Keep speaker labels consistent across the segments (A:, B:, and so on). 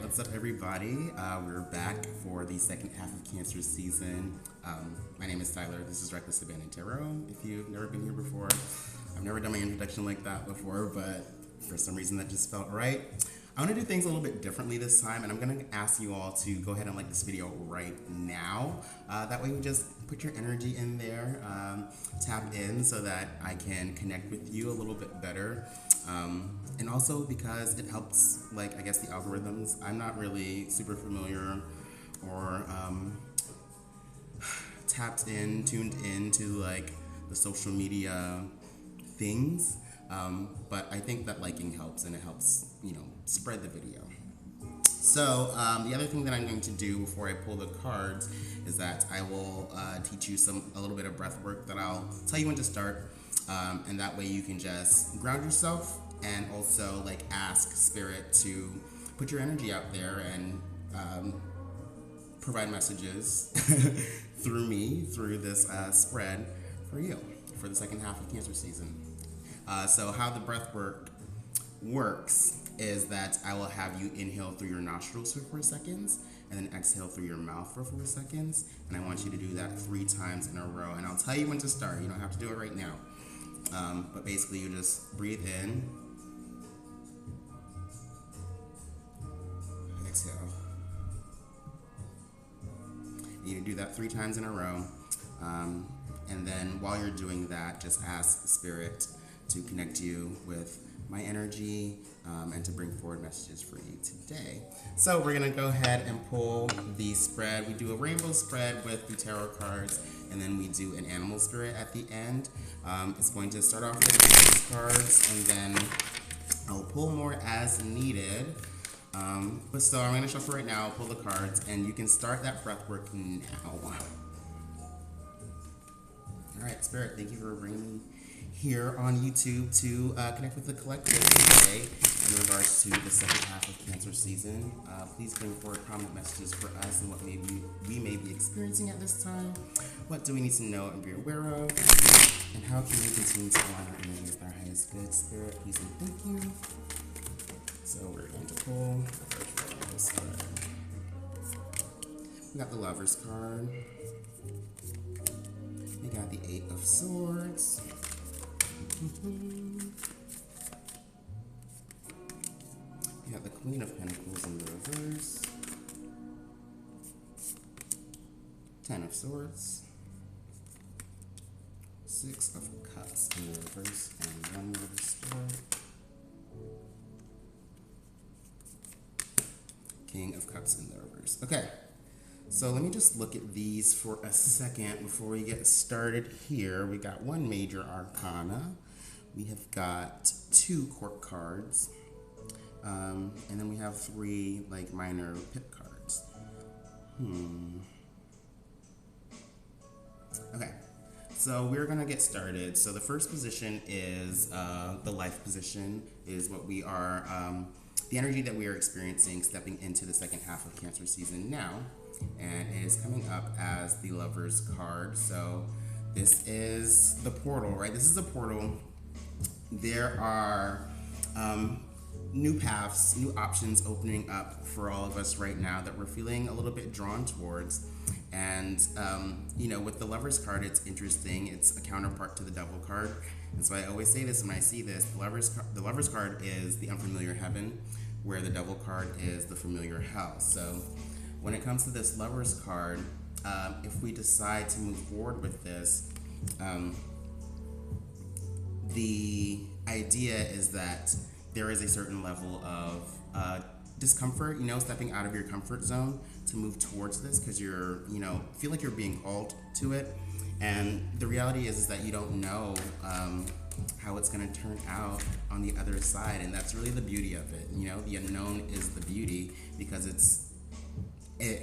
A: what's up, everybody? We're back for the second half of Cancer season. My name is Tyler. This is Reckless Abandoned Tarot. If you've never been here before, I've never done my introduction like that before, but for some reason that just felt right. I want to do things a little bit differently this time, and I'm going to ask you all to go ahead and like this video right now. That way you just put your energy in there, tap in so that I can connect with you a little bit better. And also because it helps, like, I guess the algorithms. I'm not really super familiar or tuned in to like the social media things. But I think that liking helps, and it helps, spread the video. So the other thing that I'm going to do before I pull the cards is that I will teach you a little bit of breath work that I'll tell you when to start, and that way you can just ground yourself and also like ask spirit to put your energy out there and provide messages through me, through this spread for you for the second half of Cancer season. So how the breath work works is that I will have you inhale through your nostrils for 4 seconds and then exhale through your mouth for 4 seconds. And I want you to do that 3 times in a row. And I'll tell you when to start. You don't have to do it right now. But basically you just breathe in, exhale. You do that 3 times in a row. And then while you're doing that, just ask spirit to connect you with my energy and to bring forward messages for you today. So we're gonna go ahead and pull the spread. We do a rainbow spread with the tarot cards, and then we do an animal spirit at the end. It's going to start off with these cards, and then I'll pull more as needed. But so I'm gonna shuffle right now, I'll pull the cards, and you can start that breath work now. All right, Spirit, thank you for bringing me here on YouTube to connect with the collective today in regards to the second half of Cancer season. Please bring forward prominent messages for us and what we may be experiencing at this time. What do we need to know and be aware of? And how can we continue to align our energy with our highest good? Spirit, please and thank you. So we're going to pull the first one on this side. We got the Lover's card. We got the 8 of Swords. We got the Queen of Pentacles in the reverse. 10 of Swords. 6 of Cups in the reverse, and 1 more restored. King of Cups in the reverse. Okay, so let me just look at these for a second before we get started here. We got 1 major arcana. We have got 2 court cards. And then we have 3 like minor pip cards. Okay, so we're gonna get started. So the first position is the life position, is what we are, the energy that we are experiencing stepping into the second half of Cancer season now. And it is coming up as the Lover's card. So this is the portal, right? This is a portal. There are new paths, new options opening up for all of us right now that we're feeling a little bit drawn towards. And, with the Lover's card, it's interesting. It's a counterpart to the Devil card. And so I always say this when I see this. The Lover's card is the unfamiliar heaven, where the Devil card is the familiar hell. So when it comes to this Lover's card, if we decide to move forward with this, the idea is that there is a certain level of discomfort, stepping out of your comfort zone to move towards this, because you're, feel like you're being called to it. And the reality is that you don't know how it's going to turn out on the other side. And that's really the beauty of it. The unknown is the beauty, because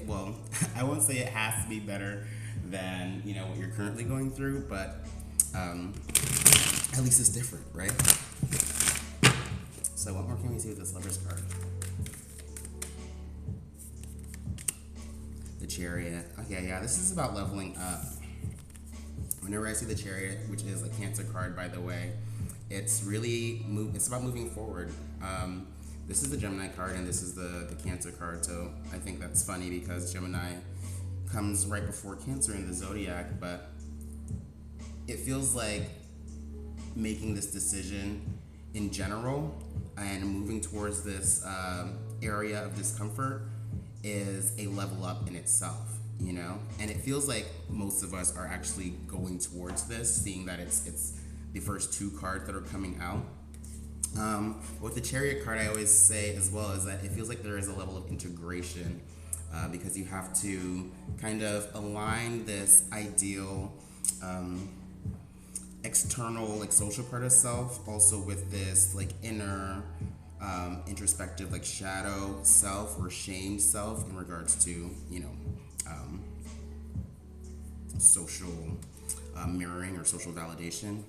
A: well, I won't say it has to be better than, what you're currently going through, but at least it's different, right? So what more can we see with this Lover's card? The Chariot. Okay, yeah, this is about leveling up. Whenever I see the Chariot, which is a Cancer card, by the way, it's about moving forward. This is the Gemini card, and this is the Cancer card. So I think that's funny because Gemini comes right before Cancer in the zodiac, but it feels like making this decision in general and moving towards this area of discomfort is a level up in itself, you know? And it feels like most of us are actually going towards this, seeing that it's the first two cards that are coming out. With the Chariot card, I always say as well is that it feels like there is a level of integration because you have to kind of align this ideal external, like social part of self, also with this like inner introspective, like shadow self or shame self in regards to, you know, social mirroring or social validation.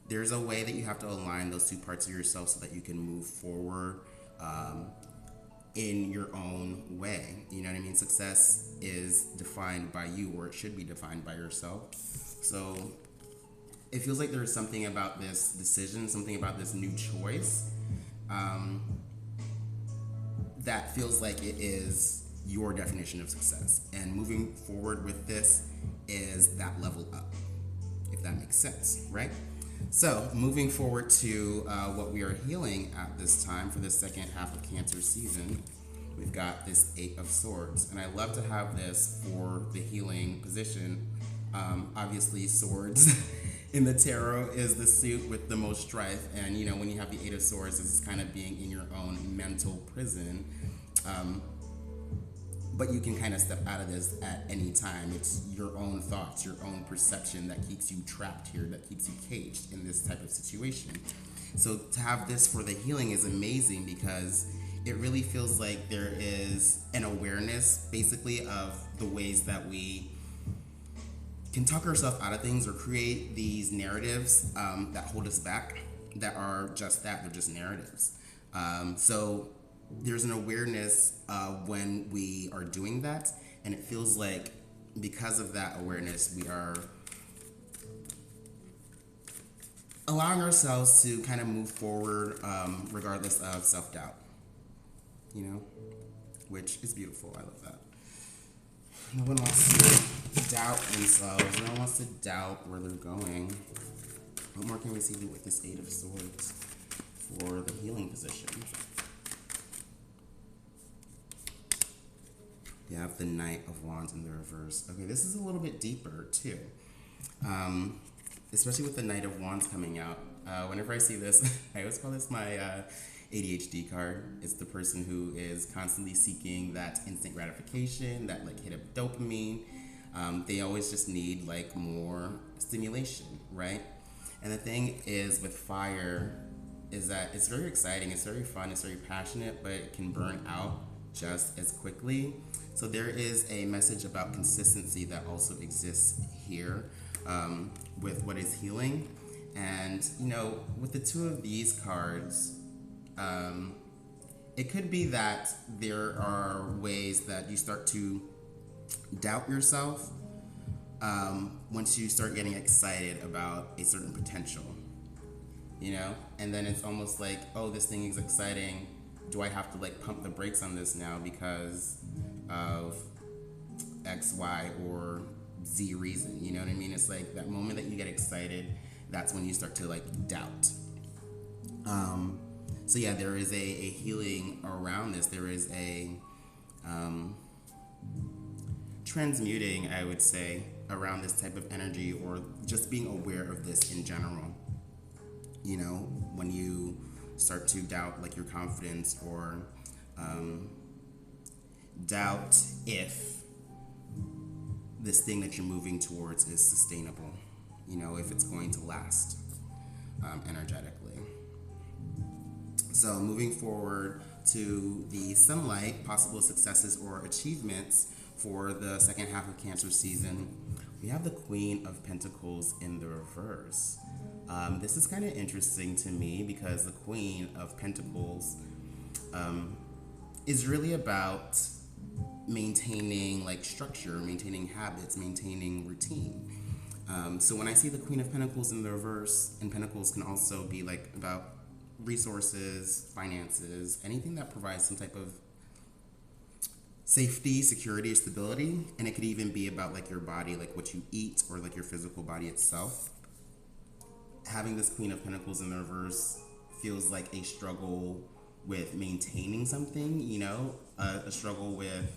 A: There's a way that you have to align those two parts of yourself so that you can move forward in your own way. You know what I mean? Success is defined by you, or it should be defined by yourself. So it feels like there's something about this decision, something about this new choice that feels like it is your definition of success. And moving forward with this is that level up, if that makes sense, right? So moving forward to what we are healing at this time for the second half of Cancer season, we've got this Eight of Swords. And I love to have this for the healing position. Obviously, swords in the tarot is the suit with the most strife. And, you know, when you have the Eight of Swords, this is kind of being in your own mental prison. But you can kind of step out of this at any time. It's your own thoughts, your own perception that keeps you trapped here, that keeps you caged in this type of situation. So to have this for the healing is amazing because it really feels like there is an awareness, basically, of the ways that we can talk ourselves out of things or create these narratives that hold us back that are just that, they're just narratives. So there's an awareness when we are doing that, and it feels like because of that awareness, we are allowing ourselves to kind of move forward regardless of self-doubt, you know, which is beautiful. I love that. No one wants to doubt themselves. No one wants to doubt where they're going. What more can we see with this Eight of Swords for the healing position? You have the Knight of Wands in the reverse. Okay, this is a little bit deeper too. Especially with the Knight of Wands coming out. Whenever I see this, I always call this my ADHD card. It's the person who is constantly seeking that instant gratification, that like hit of dopamine. They always just need like more stimulation, right? And the thing is with fire is that it's very exciting, it's very fun, it's very passionate, but it can burn out just as quickly. So there is a message about consistency that also exists here with what is healing. And, you know, with the two of these cards, it could be that there are ways that you start to doubt yourself once you start getting excited about a certain potential, you know? And then it's almost like, oh, this thing is exciting. Do I have to like pump the brakes on this now because of X, Y, or Z reason? You know what I mean? It's like that moment that you get excited, that's when you start to like doubt. So yeah, there is a healing around this. There is a transmuting, I would say, around this type of energy, or just being aware of this in general. You know, when you start to doubt like your confidence, or doubt if this thing that you're moving towards is sustainable, you know, if it's going to last energetically. So moving forward to the sunlight, possible successes or achievements for the second half of Cancer season, we have the Queen of Pentacles in the reverse. This is kind of interesting to me because the Queen of Pentacles is really about maintaining like structure, maintaining habits, maintaining routine. So when I see the Queen of Pentacles in the reverse, and Pentacles can also be like about resources, finances, anything that provides some type of safety, security, or stability. And it could even be about like your body, like what you eat, or like your physical body itself. Having this Queen of Pentacles in the reverse feels like a struggle with maintaining something, a struggle with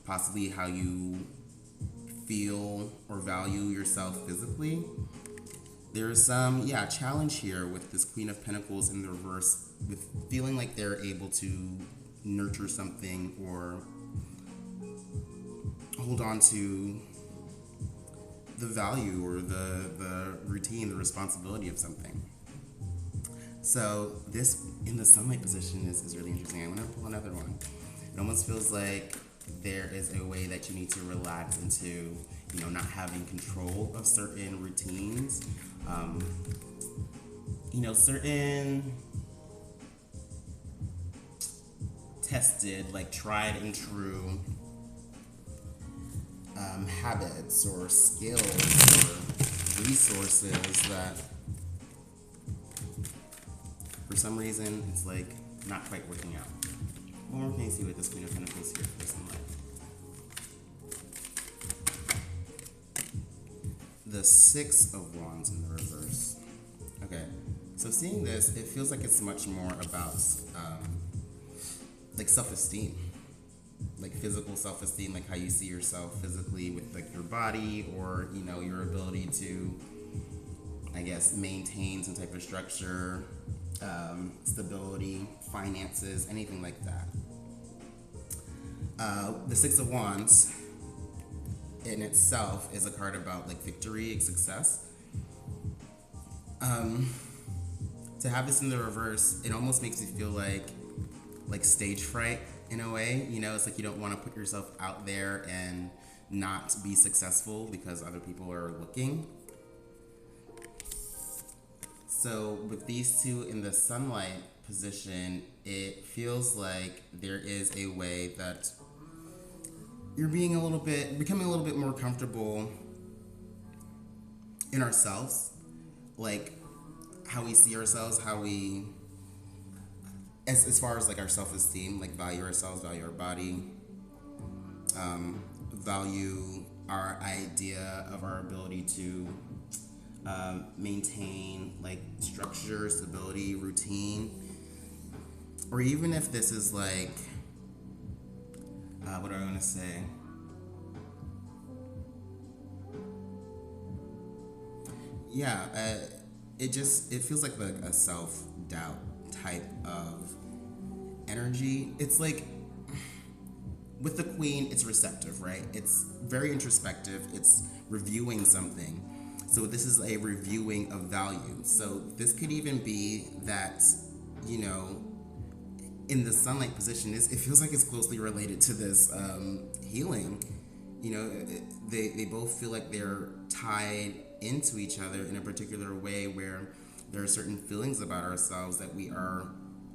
A: possibly how you feel or value yourself physically. There's some, challenge here with this Queen of Pentacles in the reverse, with feeling like they're able to nurture something or hold on to the value or the routine, the responsibility of something. So this in the sunlight position is really interesting. I'm going to pull another one. It almost feels like there is a way that you need to relax into, not having control of certain routines. Certain tested, like tried and true habits or skills or resources that for some reason it's like not quite working out. What more can you see with this Queen of Pentacles here for some life? The Six of Wands in the reverse. Okay, so seeing this, it feels like it's much more about like self-esteem, like physical self-esteem, like how you see yourself physically with like your body, or your ability to, I guess, maintain some type of structure, stability, finances, anything like that. The Six of Wands in itself is a card about like victory and success. To have this in the reverse, it almost makes you feel like stage fright in a way. It's like you don't want to put yourself out there and not be successful because other people are looking. So with these two in the sunlight position, it feels like there is a way that you're becoming a little bit more comfortable in ourselves, like how we see ourselves, how we, as far as like our self-esteem, like value ourselves, value our body, value our idea of our ability to maintain like structure, stability, routine, or even if this is like, what do I want to say? It feels like a self-doubt type of energy. It's like with the Queen, it's receptive, right? It's very introspective. It's reviewing something. So this is a reviewing of value. So this could even be that, in the sunlight position, it feels like it's closely related to this healing. They both feel like they're tied into each other in a particular way, where there are certain feelings about ourselves that we are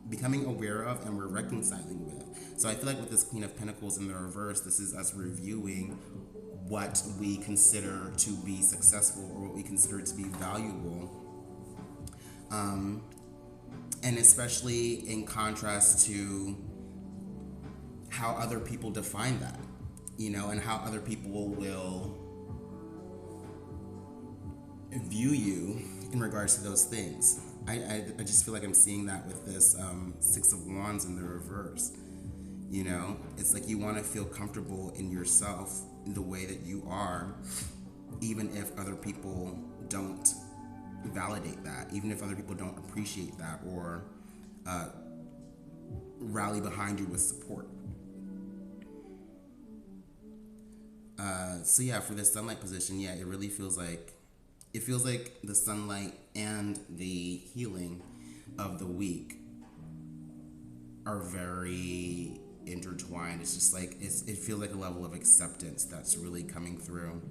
A: becoming aware of and we're reconciling with. So I feel like with this Queen of Pentacles in the reverse, this is us reviewing what we consider to be successful or what we consider to be valuable. And especially in contrast to how other people define that, and how other people will view you in regards to those things. I just feel like I'm seeing that with this Six of Wands in the reverse. It's like you want to feel comfortable in yourself in the way that you are, even if other people don't validate that, even if other people don't appreciate that or rally behind you with support. For this sunlight position, it really feels like the sunlight and the healing of the week are very intertwined. It's just like it feels like a level of acceptance that's really coming through.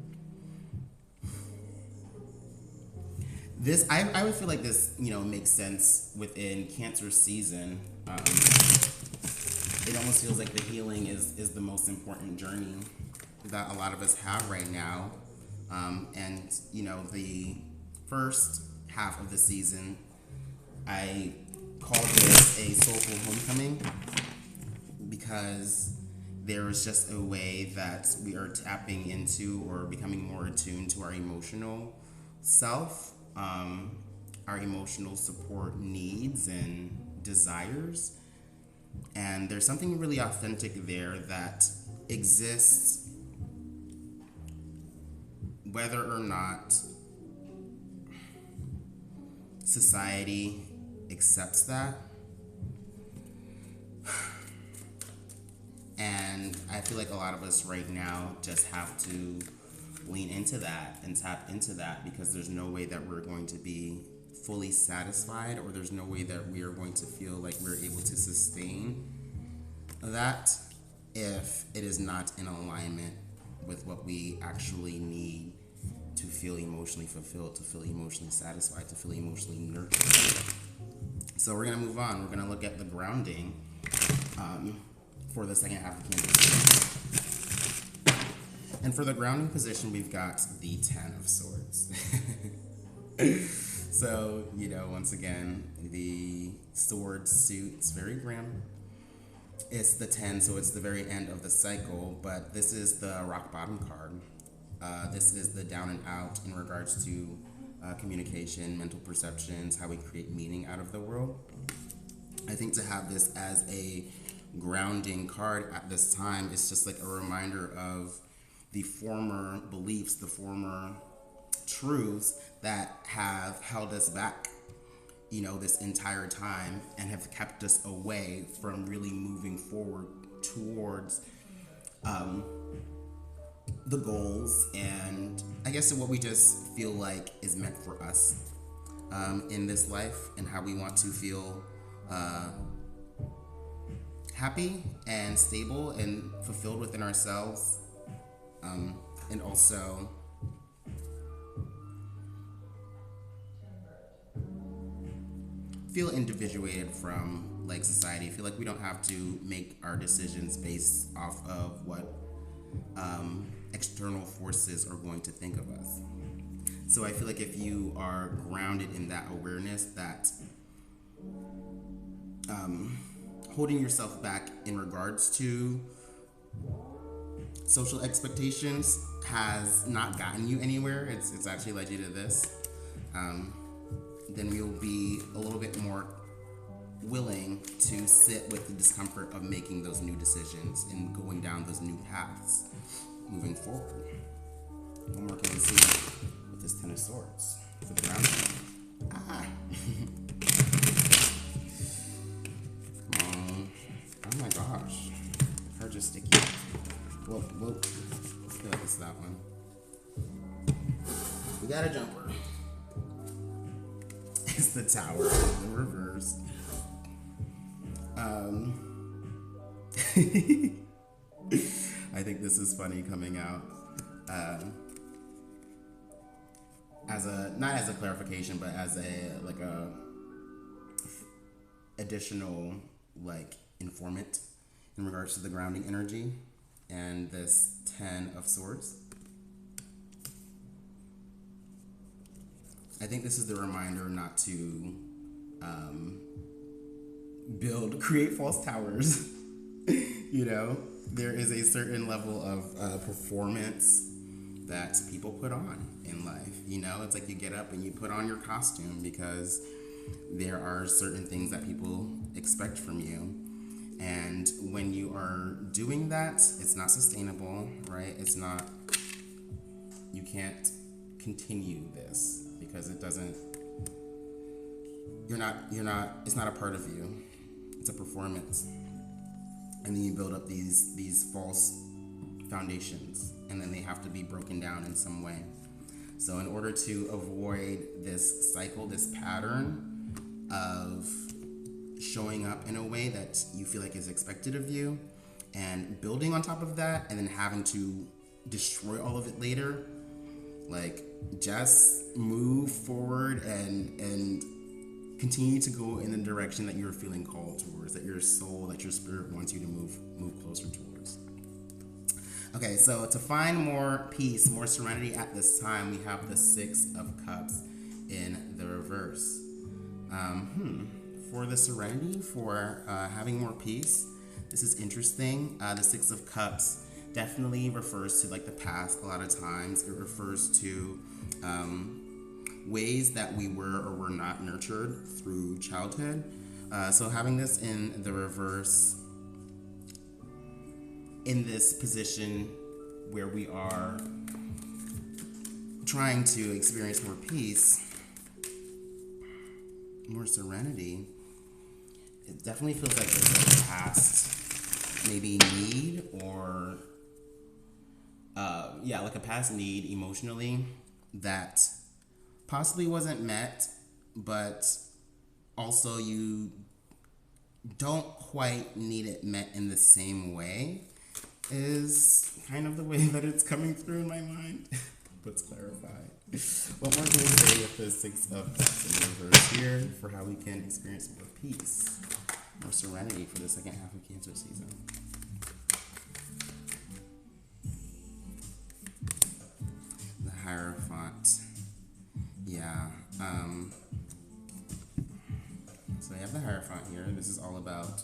A: This I would feel like this makes sense within Cancer season. It almost feels like the healing is the most important journey that a lot of us have right now. And the first half of the season, I call this a soulful homecoming because there is just a way that we are tapping into or becoming more attuned to our emotional self, our emotional support needs and desires. And there's something really authentic there that exists whether or not society accepts that. And I feel like a lot of us right now just have to lean into that and tap into that because there's no way that we're going to be fully satisfied, or there's no way that we are going to feel like we're able to sustain that if it is not in alignment with what we actually need to feel emotionally fulfilled, to feel emotionally satisfied, to feel emotionally nurtured. So we're going to move on. We're going to look at the grounding for the second half of Cancer. And for the grounding position, we've got the Ten of Swords. So, once again, the sword suit, it's very grim. It's the 10, so it's the very end of the cycle, but this is the rock bottom card. This is the down and out in regards to communication, mental perceptions, how we create meaning out of the world. I think to have this as a grounding card at this time is just like a reminder of the former beliefs, the former truths that have held us back, this entire time and have kept us away from really moving forward towards the goals and I guess what we just feel like is meant for us in this life, and how we want to feel happy and stable and fulfilled within ourselves, and also feel individuated from society. I feel like we don't have to make our decisions based off of what external forces are going to think of us. So I feel like if you are grounded in that awareness that holding yourself back in regards to social expectations has not gotten you anywhere, it's actually led you to this, then you'll be a little bit more willing to sit with the discomfort of making those new decisions and going down those new paths moving forward. What more can we see with this Ten of Swords for the ground? Come on. Oh my gosh. The cards are sticky. Whoa. I feel like it's that one. We got a jumper. It's the Tower in the reverse. I think this is funny coming out as not as a clarification, but as a additional informant in regards to the grounding energy and this Ten of Swords. I think this is the reminder not to create false towers. There is a certain level of performance that people put on in life. It's like you get up and you put on your costume because there are certain things that people expect from you. And when you are doing that, it's not sustainable, right? You can't continue this because it's not a part of you. It's a performance. And then you build up these false foundations, and then they have to be broken down in some way. So in order to avoid this cycle, this pattern of showing up in a way that you feel like is expected of you and building on top of that and then having to destroy all of it later, just move forward and continue to go in the direction that you're feeling called towards, that your soul, that your spirit wants you to move closer towards. Okay, so to find more peace, more serenity at this time, we have the Six of Cups in the reverse. for the serenity, for having more peace, this is interesting. The Six of Cups definitely refers to like the past a lot of times. It refers to ways that we were or were not nurtured through childhood. So having this in the reverse, in this position where we are trying to experience more peace, more serenity, it definitely feels like there's a past maybe need or like a past need emotionally that possibly wasn't met, but also you don't quite need it met in the same way, is kind of the way that it's coming through in my mind. Let's clarify. What more can we say with the Six of Cups in reverse here for how we can experience more peace, more serenity for the second half of Cancer season? The Hierophant. Yeah. So I have the Hierophant here. This is all about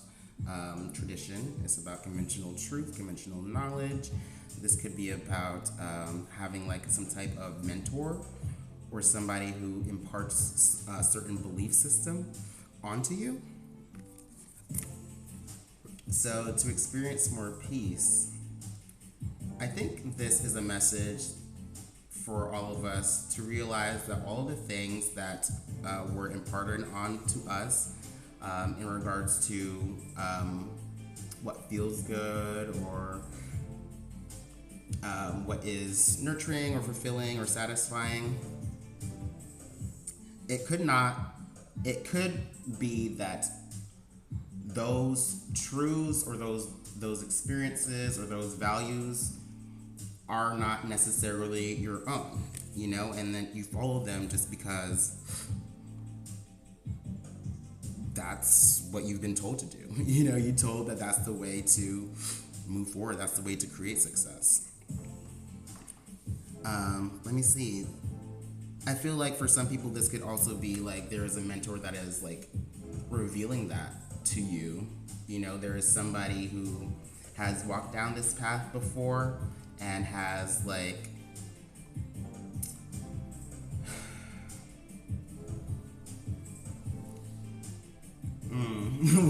A: tradition. It's about conventional truth, conventional knowledge. This could be about having like some type of mentor or somebody who imparts a certain belief system onto you. So to experience more peace, I think this is a message for all of us to realize that all the things that were imparted onto us in regards to what feels good or what is nurturing or fulfilling or satisfying, it could be that those truths or those experiences or those values are not necessarily your own, and then you follow them just because that's what you've been told to do. You're told that that's the way to move forward, that's the way to create success. Let me see. I feel like for some people this could also be like there is a mentor that is like revealing that to you. There is somebody who has walked down this path before and has like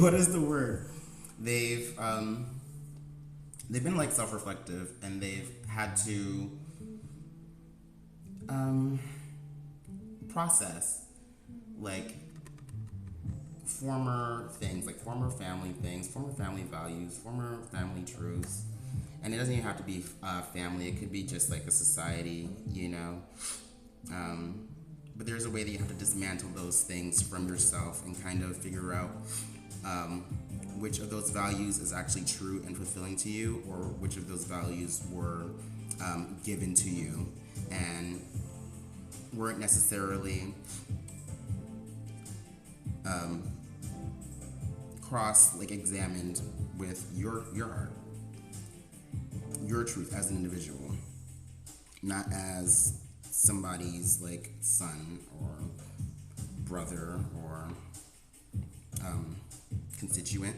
A: what is the word? They've been like self-reflective and they've had to process like former things, like former family things, former family values, former family truths. And it doesn't even have to be family. It could be just like a society, But there's a way that you have to dismantle those things from yourself and kind of figure out which of those values is actually true and fulfilling to you, or which of those values were given to you and weren't necessarily examined with your heart, your truth as an individual, not as somebody's like son or brother or constituent.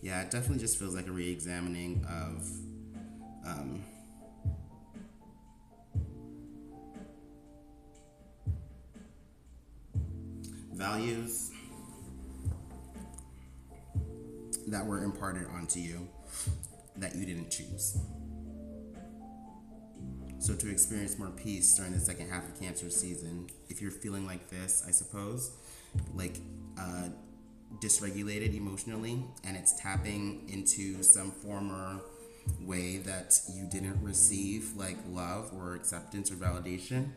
A: Yeah, it definitely just feels like a re-examining of values that were imparted onto you that you didn't choose. So to experience more peace during the second half of Cancer season, if you're feeling like this, I suppose, like dysregulated emotionally, and it's tapping into some former way that you didn't receive like love or acceptance or validation,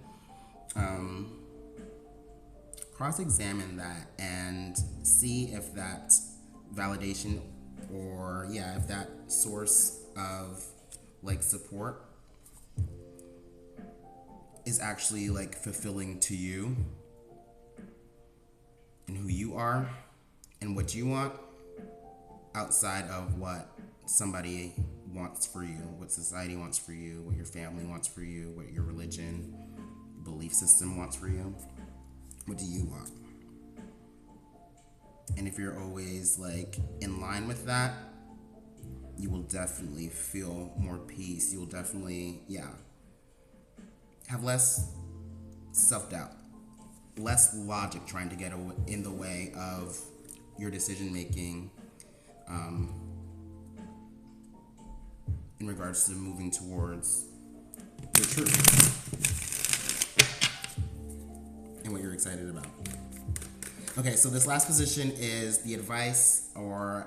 A: cross-examine that and see if that validation or if that source of like support is actually like fulfilling to you and who you are and what you want outside of what somebody wants for you, what society wants for you, what your family wants for you, what your religion, belief system wants for you. What do you want? And if you're always like in line with that, you will definitely feel more peace. You will definitely, have less self-doubt, less logic trying to get in the way of your decision making in regards to moving towards your truth and what you're excited about. Okay, so this last position is the advice or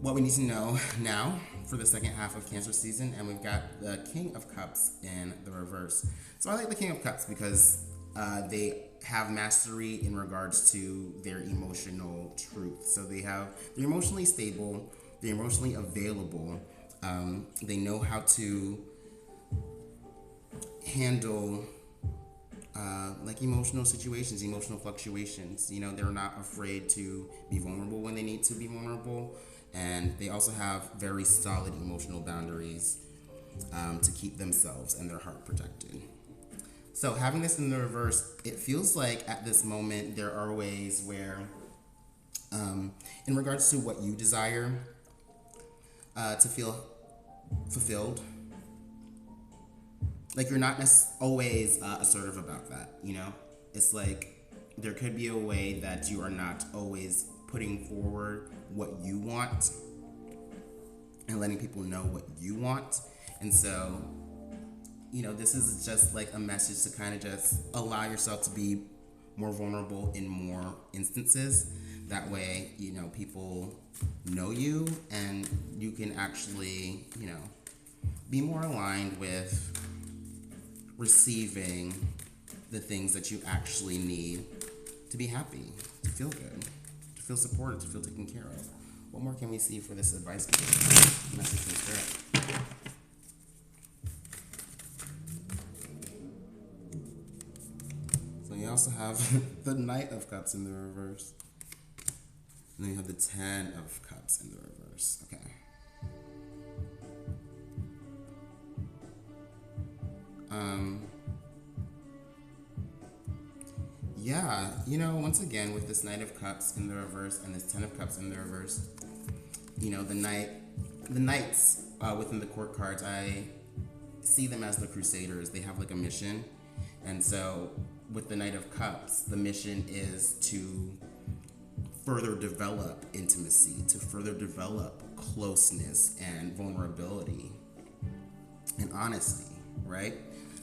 A: what we need to know now for the second half of Cancer season, and we've got the King of Cups in the reverse. So I like the King of Cups because they have mastery in regards to their emotional truth. So they're emotionally stable, they're emotionally available, they know how to handle like emotional situations, emotional fluctuations. You know, they're not afraid to be vulnerable when they need to be vulnerable. And they also have very solid emotional boundaries to keep themselves and their heart protected. So having this in the reverse, it feels like at this moment there are ways where, in regards to what you desire to feel fulfilled, like you're not always assertive about that, you know? It's like there could be a way that you are not always putting forward what you want and letting people know what you want. And so, you know, this is just like a message to kind of just allow yourself to be more vulnerable in more instances. That way, you know, people know you and you can actually, you know, be more aligned with receiving the things that you actually need to be happy, to feel good, to feel supported, to feel taken care of. What more can we see for this advice message from Spirit? So you also have the Knight of Cups in the reverse. And then you have the Ten of Cups in the reverse. Okay. Yeah, you know, once again, with this Knight of Cups in the reverse and this Ten of Cups in the reverse, you know, the knights within the court cards, I see them as the crusaders. They have like a mission. And so with the Knight of Cups, the mission is to further develop intimacy, to further develop closeness and vulnerability and honesty, right?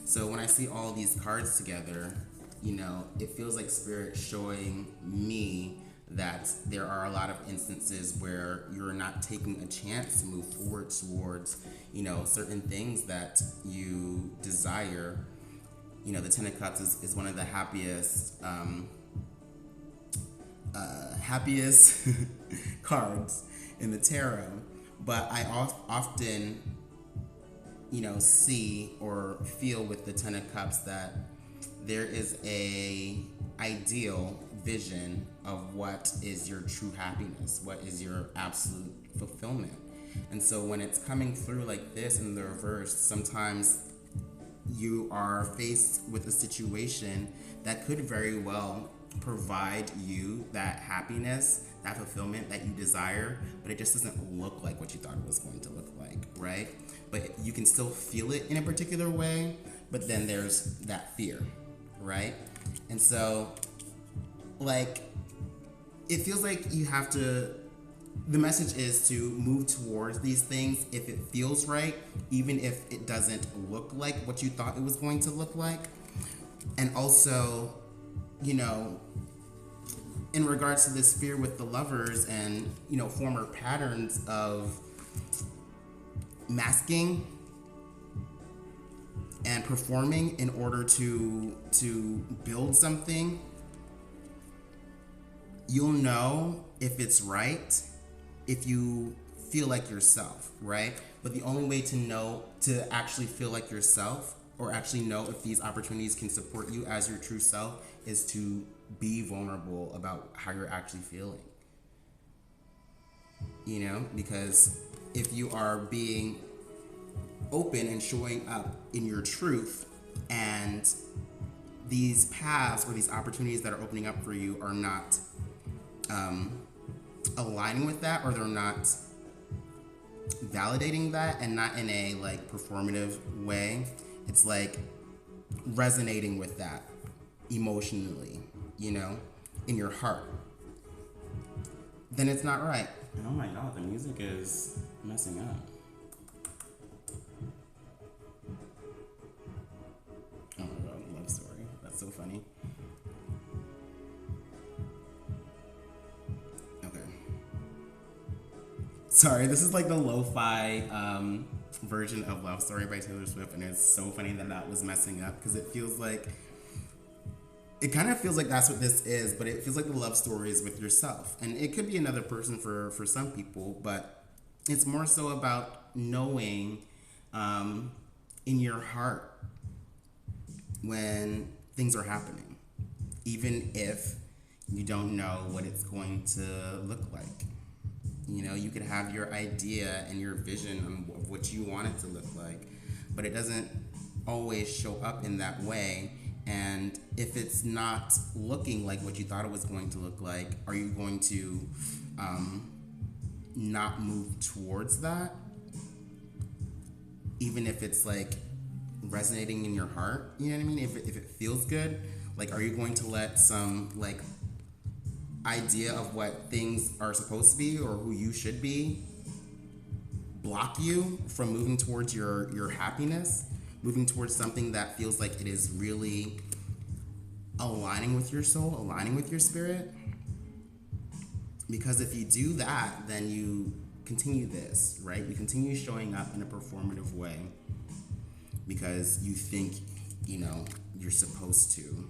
A: So when I see all these cards together, you know, it feels like Spirit showing me that there are a lot of instances where you're not taking a chance to move forward towards, you know, certain things that you desire. You know, the Ten of Cups is one of the happiest cards in the tarot, but I often, you know, see or feel with the Ten of Cups that there is a ideal vision of what is your true happiness, what is your absolute fulfillment. And so when it's coming through like this in the reverse, sometimes you are faced with a situation that could very well provide you that happiness, that fulfillment that you desire, but it just doesn't look like what you thought it was going to look like, right? But you can still feel it in a particular way, but then there's that fear, right? And so, like, it feels like you have to, the message is to move towards these things if it feels right, even if it doesn't look like what you thought it was going to look like. And also, you know, in regards to this fear with the Lovers and, you know, former patterns of masking and performing in order to build something, you'll know if it's right if you feel like yourself, right? But the only way to know, to actually feel like yourself or actually know if these opportunities can support you as your true self is to be vulnerable about how you're actually feeling. because if you are being open and showing up in your truth, and these paths or these opportunities that are opening up for you are not aligning with that, or they're not validating that, and not in a like performative way, it's like resonating with that emotionally, in your heart, then it's not right. Oh my god, the music is messing up. Oh my god, love story. That's so funny. Okay. Sorry, this is like the lo-fi version of Love Story by Taylor Swift, and it's so funny that that was messing up because it kind of feels like that's what this is, but it feels like the love story is with yourself. And it could be another person for some people, but it's more so about knowing in your heart when things are happening, even if you don't know what it's going to look like. You could have your idea and your vision on what you want it to look like, but it doesn't always show up in that way. And if it's not looking like what you thought it was going to look like, are you going to not move towards that? Even if it's like resonating in your heart, you know what I mean? If it feels good, like, are you going to let some like idea of what things are supposed to be or who you should be block you from moving towards your happiness? Moving towards something that feels like it is really aligning with your soul, aligning with your spirit. Because if you do that, then you continue this, right? You continue showing up in a performative way because you think, you're supposed to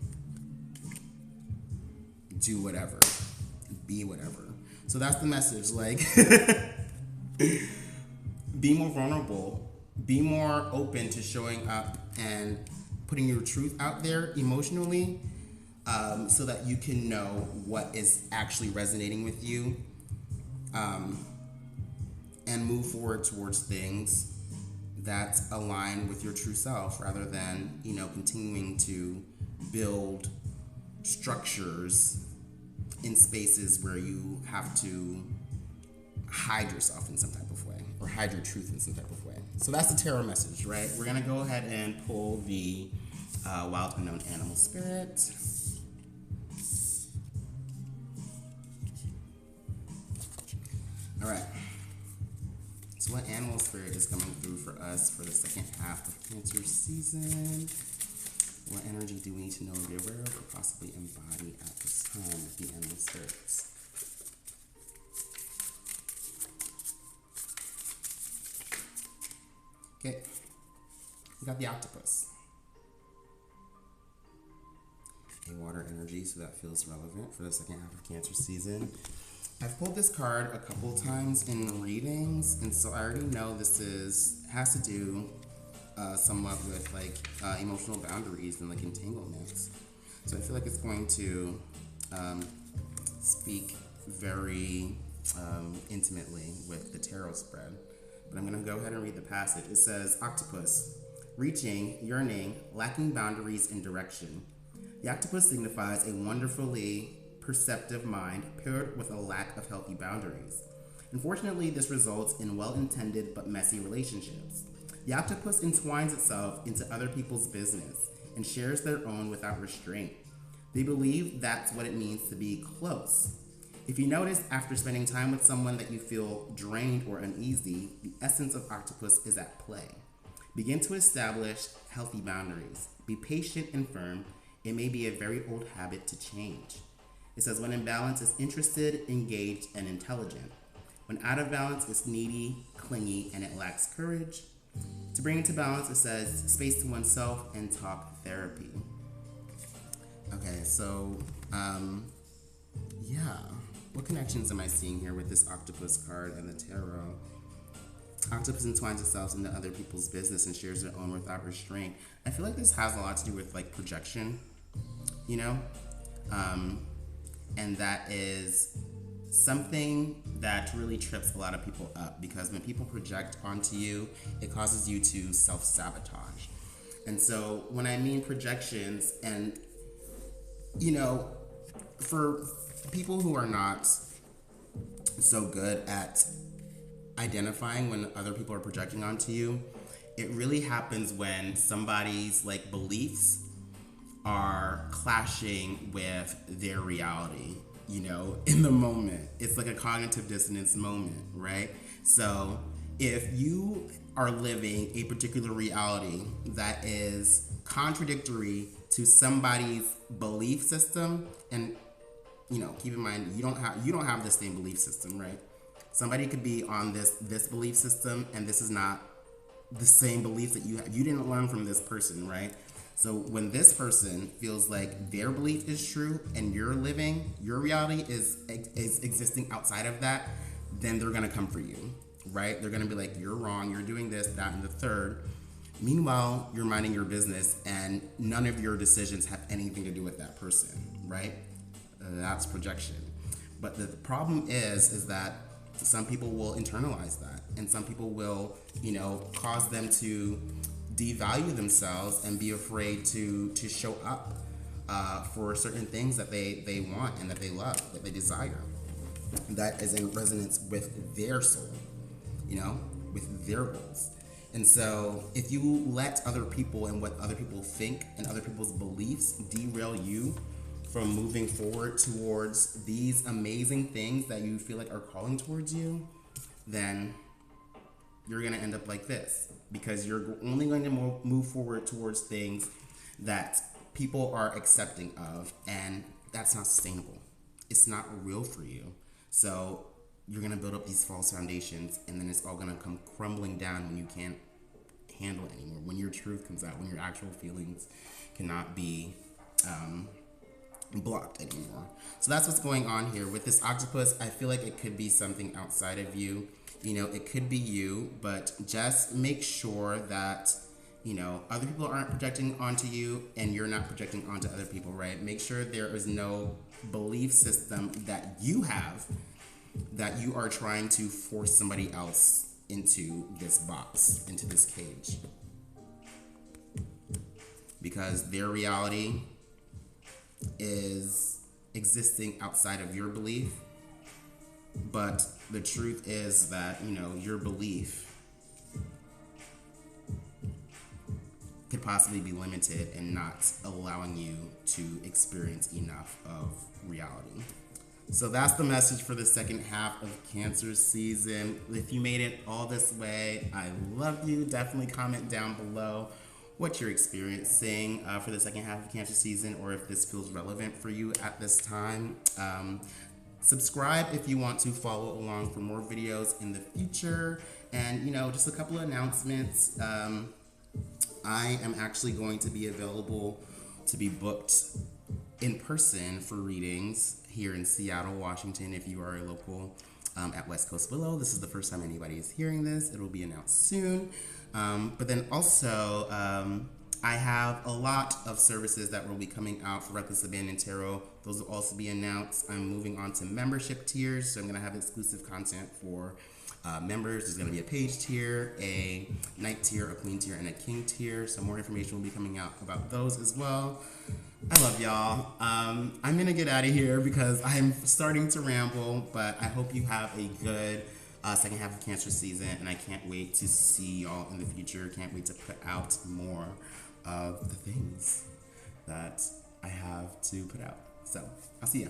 A: do whatever, be whatever. So that's the message. Like, be more vulnerable. Be more open to showing up and putting your truth out there emotionally, so that you can know what is actually resonating with you, and move forward towards things that align with your true self, rather than, continuing to build structures in spaces where you have to hide yourself in some type of way, or hide your truth in some type of way. So that's the tarot message, right? We're gonna go ahead and pull the Wild Unknown Animal Spirit. All right. So what animal spirit is coming through for us for the second half of Cancer season? What energy do we need to know or be aware of, or possibly embody at this time with the animal spirits? Okay, we got the octopus. A water energy, so that feels relevant for the second half of Cancer season. I've pulled this card a couple times in readings, and so I already know this has to do somewhat with like emotional boundaries and like entanglements. So I feel like it's going to speak very intimately with the tarot spread. But I'm going to go ahead and read the passage. It says, Octopus, reaching, yearning, lacking boundaries and direction. The octopus signifies a wonderfully perceptive mind paired with a lack of healthy boundaries. Unfortunately, this results in well-intended but messy relationships. The octopus entwines itself into other people's business and shares their own without restraint. They believe that's what it means to be close. If you notice after spending time with someone that you feel drained or uneasy, the essence of octopus is at play. Begin to establish healthy boundaries. Be patient and firm. It may be a very old habit to change. It says, when in balance, is interested, engaged, and intelligent. When out of balance, it's needy, clingy, and it lacks courage. To bring it to balance, it says, space to oneself and talk therapy. Okay, so, yeah. What connections am I seeing here with this octopus card and the tarot? Octopus entwines itself into other people's business and shares their own without restraint. I feel like this has a lot to do with like projection, and that is something that really trips a lot of people up, because when people project onto you, it causes you to self-sabotage. And so when I mean projections, and for people who are not so good at identifying when other people are projecting onto you, it really happens when somebody's like beliefs are clashing with their reality, in the moment. It's like a cognitive dissonance moment, right? So if you are living a particular reality that is contradictory to somebody's belief system, and keep in mind you don't have the same belief system, right? Somebody could be on this belief system, and this is not the same beliefs that you have. You didn't learn from this person, right? So when this person feels like their belief is true and you're living, your reality is existing outside of that, then they're gonna come for you, right? They're gonna be like, you're wrong, you're doing this, that, and the third. Meanwhile, you're minding your business and none of your decisions have anything to do with that person, right? That's projection. But the problem is that some people will internalize that, and some people will, cause them to devalue themselves and be afraid to show up for certain things that they want and that they love, that they desire, that is in resonance with their soul, with their goals. And so if you let other people and what other people think and other people's beliefs derail you from moving forward towards these amazing things that you feel like are calling towards you, then you're going to end up like this, because you're only going to move forward towards things that people are accepting of, and that's not sustainable. It's not real for you. So you're going to build up these false foundations, and then it's all going to come crumbling down when you can't handle it anymore, when your truth comes out, when your actual feelings cannot be blocked anymore. So that's what's going on here with this octopus. I feel like it could be something outside of you. It could be you, but just make sure that, other people aren't projecting onto you and you're not projecting onto other people, right? Make sure there is no belief system that you have that you are trying to force somebody else into this box, into this cage. Because their reality is existing outside of your belief. But the truth is that, your belief could possibly be limited and not allowing you to experience enough of reality. So that's the message for the second half of Cancer season. If you made it all this way, I love you. Definitely comment down below what you're experiencing for the second half of Cancer season, or if this feels relevant for you at this time. Subscribe if you want to follow along for more videos in the future. And, just a couple of announcements. I am actually going to be available to be booked in person for readings here in Seattle, Washington, if you are a local at West Coast Willow. This is the first time anybody is hearing this. It will be announced soon. But then also, I have a lot of services that will be coming out for Reckless Abandon Tarot. Those will also be announced. I'm moving on to membership tiers, so I'm going to have exclusive content for members. There's going to be a page tier, a knight tier, a queen tier, and a king tier. So more information will be coming out about those as well. I love y'all. I'm going to get out of here because I'm starting to ramble, but I hope you have a good second half of Cancer season, and I can't wait to see y'all in the future. Can't wait to put out more of the things that I have to put out. So I'll see ya.